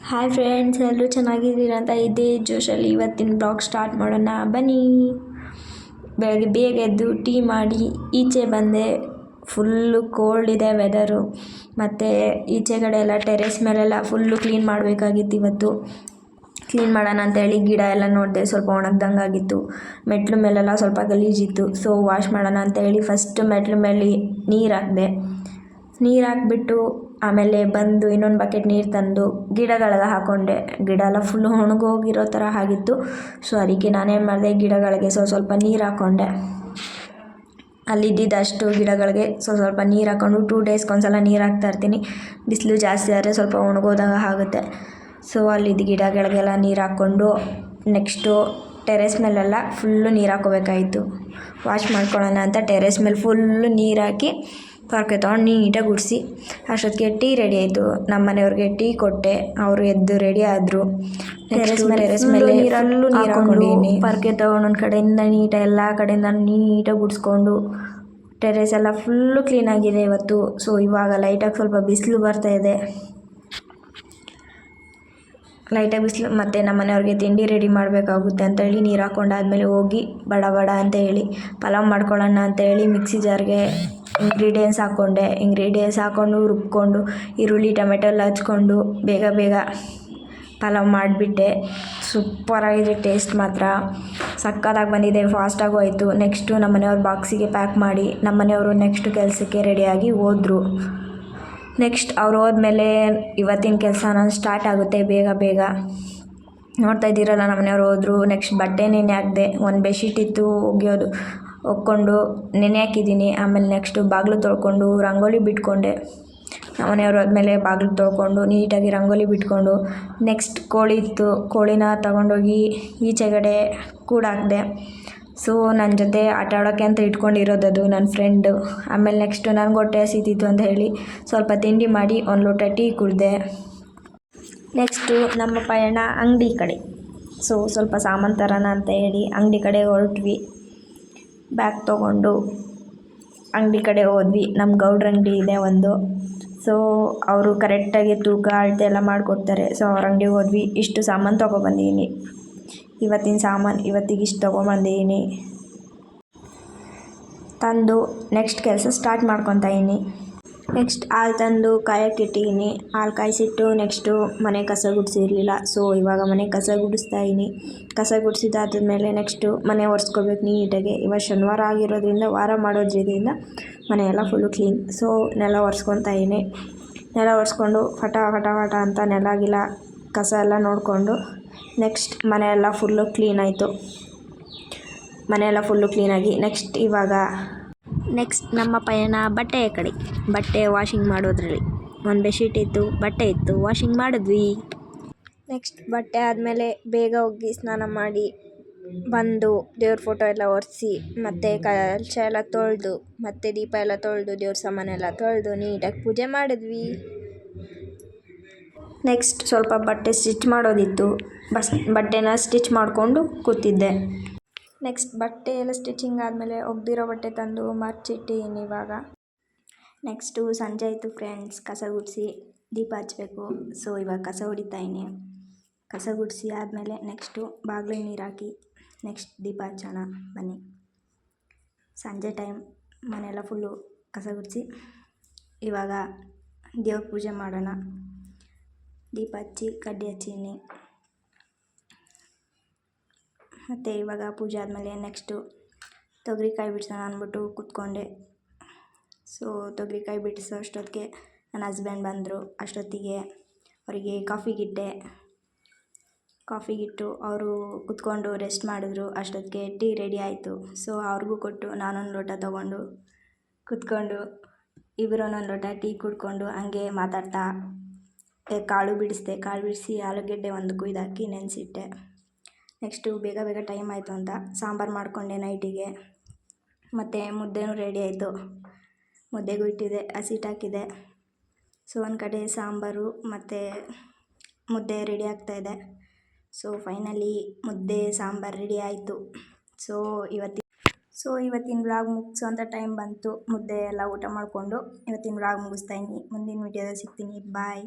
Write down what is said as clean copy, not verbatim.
Hi friends, ಎಲ್ಲರೂ ಚೆನ್ನಾಗಿದ್ದೀರಾ ಅಂತ ಇದೇ ಜೋಶಲ್ಲಿ ಇವತ್ತಿನ ಬ್ಲಾಗ್ ಸ್ಟಾರ್ಟ್ ಮಾಡೋಣ ಬನ್ನಿ. ಬೆಳಗ್ಗೆ ಬೇಗ ಎದ್ದು ಟೀ ಮಾಡಿ ಈಚೆ ಬಂದೆ. ಫುಲ್ಲು ಕೋಲ್ಡ್ ಇದೆ ವೆದರು. ಮತ್ತು ಈಚೆಗಡೆ ಎಲ್ಲ ಟೆರೆಸ್ ಮೇಲೆಲ್ಲ ಫುಲ್ಲು ಕ್ಲೀನ್ ಮಾಡಬೇಕಾಗಿತ್ತು. ಇವತ್ತು ಕ್ಲೀನ್ ಮಾಡೋಣ ಅಂತೇಳಿ ಗಿಡ ಎಲ್ಲ ನೋಡಿದೆ, ಸ್ವಲ್ಪ ಒಣಗ್ದಂಗೆ ಆಗಿತ್ತು. ಮೆಟ್ಲು ಮೇಲೆಲ್ಲ ಸ್ವಲ್ಪ ಗಲೀಜಿತ್ತು. ಸೊ ವಾಶ್ ಮಾಡೋಣ ಅಂತೇಳಿ ಫಸ್ಟ್ ಮೆಟ್ಲು ಮೇಲೆ ನೀರು ಹಾಕಿದೆ. ನೀರು ಹಾಕ್ಬಿಟ್ಟು ಆಮೇಲೆ ಬಂದು ಇನ್ನೊಂದು ಬಕೆಟ್ ನೀರು ತಂದು ಗಿಡಗಳಿಗೆ ಹಾಕ್ಕೊಂಡೆ. ಗಿಡ ಎಲ್ಲ ಫುಲ್ಲು ಒಣಗೋಗಿರೋ ಥರ ಆಗಿತ್ತು. ಸೊ ಅದಕ್ಕೆ ನಾನೇನು ಮಾಡಿದೆ, ಗಿಡಗಳಿಗೆ ಸ್ವಲ್ಪ ನೀರು ಹಾಕ್ಕೊಂಡೆ. ಅಲ್ಲಿದ್ದಷ್ಟು ಗಿಡಗಳಿಗೆ ಸ್ವಲ್ಪ ನೀರು ಹಾಕ್ಕೊಂಡು 2 ಡೇಸ್ಗೆ ಒಂದ್ಸಲ ನೀರು ಹಾಕ್ತಾಯಿರ್ತೀನಿ. ಬಿಸಿಲು ಜಾಸ್ತಿ ಆದರೆ ಸ್ವಲ್ಪ ಒಣಗೋದಾಗ ಆಗುತ್ತೆ. ಸೊ ಅಲ್ಲಿದ್ದ ಗಿಡಗಳಿಗೆಲ್ಲ ನೀರು ಹಾಕ್ಕೊಂಡು ನೆಕ್ಸ್ಟು ಟೆರೆಸ್ ಮೇಲೆಲ್ಲ ಫುಲ್ಲು ನೀರು ಹಾಕ್ಕೋಬೇಕಾಯಿತು. ವಾಶ್ ಮಾಡ್ಕೊಳ್ಳೋಣ ಅಂತ ಟೆರೆಸ್ ಮೇಲೆ ಫುಲ್ಲು ನೀರು ಹಾಕಿ ಪಾರ್ಕೆ ತೊಗೊಂಡು ನೀಟಾಗಿ ಗುಡಿಸಿ ಅಷ್ಟೊತ್ತಿಗೆ ಟೀ ರೆಡಿ ಆಯಿತು. ನಮ್ಮ ಮನೆಯವ್ರಿಗೆ ಟೀ ಕೊಟ್ಟೆ, ಅವರು ಎದ್ದು ರೆಡಿ ಆದರು. ಟೆರೆಸ್ ಮೇಲೆ ನೀರಲ್ಲೂ ನೀರು ಹಾಕ್ಕೊಂಡಿದ್ದೀನಿ. ಪಾರ್ಕೆ ತೊಗೊಂಡು ಒಂದು ಕಡೆಯಿಂದ ನೀಟಾಗಿ ಎಲ್ಲ ಕಡೆಯಿಂದ ನೀಟಾಗಿ ಗುಡಿಸ್ಕೊಂಡು ಟೆರೆಸ್ ಎಲ್ಲ ಫುಲ್ಲು ಕ್ಲೀನಾಗಿದೆ ಇವತ್ತು. ಸೊ ಇವಾಗ ಲೈಟಾಗಿ ಸ್ವಲ್ಪ ಬಿಸಿಲು ಬರ್ತಾಯಿದೆ. ಲೈಟಾಗಿ ಬಿಸಿಲು. ಮತ್ತು ನಮ್ಮ ಮನೆಯವ್ರಿಗೆ ತಿಂಡಿ ರೆಡಿ ಮಾಡಬೇಕಾಗುತ್ತೆ ಅಂತೇಳಿ ನೀರು ಹಾಕ್ಕೊಂಡಾದ್ಮೇಲೆ ಹೋಗಿ ಬಡ ಬಡ ಅಂತ ಹೇಳಿ ಪಲಾವ್ ಮಾಡ್ಕೊಳ್ಳೋಣ ಅಂತೇಳಿ ಮಿಕ್ಸಿ ಜಾರ್ಗೆ ಇಂಗ್ರೀಡಿಯೆಂಟ್ಸ್ ಹಾಕ್ಕೊಂಡೆ. ಇಂಗ್ರೀಡಿಯೆಂಟ್ಸ್ ಹಾಕ್ಕೊಂಡು ರುಬ್ಕೊಂಡು ಈರುಳ್ಳಿ ಟೊಮೆಟೊ ಎಲ್ಲ ಹಚ್ಕೊಂಡು ಬೇಗ ಬೇಗ ಪಲಾವ್ ಮಾಡಿಬಿಟ್ಟೆ. ಸೂಪರಾಗಿದೆ, ಟೇಸ್ಟ್ ಮಾತ್ರ ಸಕ್ಕತ್ತಾಗಿ ಬಂದಿದೆ, ಫಾಸ್ಟಾಗೂ ಆಯಿತು. ನೆಕ್ಸ್ಟು ನಮ್ಮ ಮನೆಯವ್ರ ಬಾಕ್ಸಿಗೆ ಪ್ಯಾಕ್ ಮಾಡಿ ನಮ್ಮ ಮನೆಯವರು ನೆಕ್ಸ್ಟ್ ಕೆಲಸಕ್ಕೆ ರೆಡಿಯಾಗಿ ಹೋದರು. ನೆಕ್ಸ್ಟ್ ಅವ್ರು ಹೋದ್ಮೇಲೆ ಇವತ್ತಿನ ಕೆಲಸ ನಾನು ಸ್ಟಾರ್ಟ್ ಆಗುತ್ತೆ ಬೇಗ ಬೇಗ. ನೋಡ್ತಾ ಇದ್ದೀರಲ್ಲ, ನಮ್ಮ ಮನೆಯವ್ರು ಹೋದರು. ನೆಕ್ಸ್ಟ್ ಬಟ್ಟೆ ನೆನೆ ಹಾಕಿದೆ. ಒಂದು ಬೆಡ್ಶೀಟ್ ಇತ್ತು ಒಕ್ಕೊಂಡು ನೆನೆ ಹಾಕಿದ್ದೀನಿ. ಆಮೇಲೆ ನೆಕ್ಸ್ಟು ಬಾಗಿಲು ತೊಳ್ಕೊಂಡು ರಂಗೋಲಿ ಬಿಟ್ಕೊಂಡೆ. ನಮ್ಮ ಮನೆಯವ್ರು ಹೋದ್ಮೇಲೆ ಬಾಗಿಲು ತೊಳ್ಕೊಂಡು ನೀಟಾಗಿ ರಂಗೋಲಿ ಬಿಟ್ಕೊಂಡು ನೆಕ್ಸ್ಟ್ ಕೋಳಿ ಇತ್ತು, ಕೋಳಿನ ತಗೊಂಡೋಗಿ ಈಚೆಗಡೆ ಕೂಡಾಕಿದೆ. ಸೊ ನನ್ನ ಜೊತೆ ಆಟ ಆಡೋಕ್ಕೆ ಅಂತ ಇಟ್ಕೊಂಡಿರೋದದು ನನ್ನ ಫ್ರೆಂಡು. ಆಮೇಲೆ ನೆಕ್ಸ್ಟು ನನಗೆ ಹೊಟ್ಟೆ ಹಸಿತಿತ್ತು ಅಂತ ಹೇಳಿ ಸ್ವಲ್ಪ ತಿಂಡಿ ಮಾಡಿ ಒಂದು ಲೋಟ ಟೀ ಕುಡಿದೆ. ನೆಕ್ಸ್ಟು ನಮ್ಮ ಪಯಣ ಅಂಗಡಿ ಕಡೆ. ಸೊ ಸ್ವಲ್ಪ ಸಾಮಾನು ತರೋಣ ಅಂತ ಹೇಳಿ ಅಂಗಡಿ ಕಡೆ ಹೊರಟ್ವಿ. ಬ್ಯಾಗ್ ತೊಗೊಂಡು ಅಂಗಡಿ ಕಡೆ ಹೋದ್ವಿ. ನಮ್ಮ ಗೌಡ್ರ ಅಂಗಡಿ ಇದೆ ಒಂದು. ಸೊ ಅವರು ಕರೆಕ್ಟಾಗಿ ತೂಕ ಅಳತೆ ಎಲ್ಲ ಮಾಡಿಕೊಡ್ತಾರೆ. ಸೊ ಅವ್ರ ಅಂಗಡಿಗೆ ಹೋದ್ವಿ. ಇಷ್ಟು ಸಾಮಾನು ತೊಗೊಬಂದಿದ್ದೀನಿ. ಇವತ್ತಿನ ಸಾಮಾನು ಇವತ್ತಿಗೆ ಇಷ್ಟು ತೊಗೊಂಬಂದಿದ್ದೀನಿ. ತಂದು ನೆಕ್ಸ್ಟ್ ಕೆಲಸ ಸ್ಟಾರ್ಟ್ ಮಾಡ್ಕೊತಾಯಿದ್ದೀನಿ. ನೆಕ್ಸ್ಟ್ ಹಾಲು ತಂದು ಕಾಯಕ್ಕಿಟ್ಟಿದ್ದೀನಿ. ಹಾಲು ಕಾಯಿಸಿಟ್ಟು ನೆಕ್ಸ್ಟು ಮನೆ ಕಸ ಗುಡಿಸಿರಲಿಲ್ಲ. ಸೊ ಇವಾಗ ಮನೆ ಕಸ ಗುಡಿಸ್ತಾಯಿದ್ದೀನಿ. ಕಸ ಗುಡಿಸಿದಾದ್ಮೇಲೆ ನೆಕ್ಸ್ಟು ಮನೆ ಒರೆಸ್ಕೋಬೇಕು ನೀಟಾಗಿ. ಇವಾಗ ಶನಿವಾರ ಆಗಿರೋದ್ರಿಂದ ವಾರ ಮಾಡೋದ್ರಿಂದ ಮನೆಯೆಲ್ಲ ಫುಲ್ಲು ಕ್ಲೀನ್. ಸೊ ನೆಲ ಒರೆಸ್ಕೊತಾಯಿದ್ದೀನಿ. ನೆಲ ಒರೆಸ್ಕೊಂಡು ಫಟ ಫಟ ಫಟ ಅಂತ ನೆಲಗಿಲ್ಲ ಕಸ ಎಲ್ಲ ನೋಡಿಕೊಂಡು ನೆಕ್ಸ್ಟ್ ಮನೆಯೆಲ್ಲ ಫುಲ್ಲು ಕ್ಲೀನ್ ಆಯಿತು. ಮನೆಯೆಲ್ಲ ಫುಲ್ಲು ಕ್ಲೀನಾಗಿ ನೆಕ್ಸ್ಟ್ ನಮ್ಮ ಪಯಣ ಬಟ್ಟೆಯ ಕಡೆ. ಬಟ್ಟೆ ವಾಷಿಂಗ್ ಮಾಡೋದ್ರಲ್ಲಿ ಒಂದು ಬೆಡ್ಶೀಟ್ ಇತ್ತು, ಬಟ್ಟೆ ಇತ್ತು, ವಾಷಿಂಗ್ ಮಾಡಿದ್ವಿ. ನೆಕ್ಸ್ಟ್ ಬಟ್ಟೆ ಆದಮೇಲೆ ಬೇಗ ಹೋಗಿ ಸ್ನಾನ ಮಾಡಿ ಬಂದು ದೇವ್ರ ಫೋಟೋ ಎಲ್ಲ ಒರೆಸಿ ಮತ್ತು ಕಲಶ ಎಲ್ಲ ತೊಳೆದು ಮತ್ತು ದೀಪ ಎಲ್ಲ ತೊಳೆದು ದೇವ್ರ ಸಾಮಾನೆಲ್ಲ ತೊಳೆದು ನೀಟಾಗಿ ಪೂಜೆ ಮಾಡಿದ್ವಿ. ನೆಕ್ಸ್ಟ್ ಸ್ವಲ್ಪ ಬಟ್ಟೆ ಸ್ಟಿಚ್ ಮಾಡೋದಿತ್ತು. ಬಟ್ಟೆನ ಸ್ಟಿಚ್ ಮಾಡಿಕೊಂಡು ಕೂತಿದ್ದೆ. ನೆಕ್ಸ್ಟ್ ಬಟ್ಟೆ ಎಲ್ಲ ಸ್ಟಿಚಿಂಗ್ ಆದಮೇಲೆ ಒಗ್ದಿರೋ ಬಟ್ಟೆ ತಂದು ಮರ್ಚಿಟ್ಟಿದ್ದೀನಿ ಇವಾಗ. ನೆಕ್ಸ್ಟು ಸಂಜೆ ಆಯಿತು ಫ್ರೆಂಡ್ಸ್. ಕಸ ಗುಡಿಸಿ ದೀಪ ಹಚ್ಚಬೇಕು. ಸೊ ಇವಾಗ ಕಸ ಹೊಡಿತಾಯಿದ್ದೀನಿ. ಕಸ ಗುಡಿಸಿ ಆದಮೇಲೆ ನೆಕ್ಸ್ಟು ಬಾಗಿಲಿಗೆ ನೀರು ಹಾಕಿ ನೆಕ್ಸ್ಟ್ ದೀಪ ಹಚ್ಚೋಣ ಬನ್ನಿ. ಸಂಜೆ ಟೈಮ್ ಮನೆಯೆಲ್ಲ ಫುಲ್ಲು ಕಸ ಗುಡಿಸಿ ಇವಾಗ ದೇವ್ರ ಪೂಜೆ ಮಾಡೋಣ. ದೀಪ ಹಚ್ಚಿ ಕಡ್ಡಿ ಹಚ್ಚಿದ್ದೀನಿ. ಮತ್ತು ಇವಾಗ ಪೂಜೆ ಆದಮೇಲೆ ನೆಕ್ಸ್ಟು ತೊಗರಿಕಾಯಿ ಬಿಡಿಸೋಣ ಅಂದ್ಬಿಟ್ಟು ಕೂತ್ಕೊಂಡೆ. ಸೊ ತೊಗರಿಕಾಯಿ ಬಿಡಿಸೋ ಅಷ್ಟೊತ್ತಿಗೆ ನನ್ನ ಹಸ್ಬೆಂಡ್ ಬಂದರು. ಅಷ್ಟೊತ್ತಿಗೆ ಅವರಿಗೆ ಕಾಫಿಗಿಟ್ಟು ಅವರು ಕೂತ್ಕೊಂಡು ರೆಸ್ಟ್ ಮಾಡಿದ್ರು. ಅಷ್ಟೊತ್ತಿಗೆ ಟೀ ರೆಡಿ ಆಯಿತು. ಸೊ ಅವ್ರಿಗೂ ಕೊಟ್ಟು ನಾನೊಂದು ಲೋಟ ತೊಗೊಂಡು ಕೂತ್ಕೊಂಡು ಇಬ್ಬರು ಒಂದೊಂದು ಲೋಟ ಟೀ ಕುಡ್ಕೊಂಡು ಹಂಗೆ ಮಾತಾಡ್ತಾ ಕಾಳು ಬಿಡಿಸಿ ಆಲೂಗೆಡ್ಡೆ ಒಂದು ಕುಯ್ದಾಕಿ ನೆನೆಸಿಟ್ಟೆ. ನೆಕ್ಸ್ಟು ಬೇಗ ಬೇಗ ಟೈಮ್ ಆಯಿತು ಅಂತ ಸಾಂಬಾರು ಮಾಡಿಕೊಂಡೆ ನೈಟಿಗೆ. ಮತ್ತು ಮುದ್ದೆನೂ ರೆಡಿ ಆಯಿತು. ಮುದ್ದೆಗೂ ಇಟ್ಟಿದ್ದೆ, ಹಸಿಟ್ಟು. ಸೊ ಒಂದು ಕಡೆ ಸಾಂಬಾರು ಮತ್ತು ಮುದ್ದೆ ರೆಡಿ ಆಗ್ತಾಯಿದೆ. ಸೊ ಫೈನಲಿ ಮುದ್ದೆ ಸಾಂಬಾರು ರೆಡಿ ಆಯಿತು. ಸೊ ಇವತ್ತಿನ ವ್ಲಾಗ್ ಮುಗಿಸೋಂಥ ಟೈಮ್ ಬಂತು. ಮುದ್ದೆ ಎಲ್ಲ ಊಟ ಮಾಡಿಕೊಂಡು ಇವತ್ತಿನ ವ್ಲಾಗ್ ಮುಗಿಸ್ತಾಯಿದ್ದೀನಿ. ಮುಂದಿನ ವೀಡಿಯೋದಲ್ಲಿ ಸಿಗ್ತೀನಿ. ಬಾಯ್.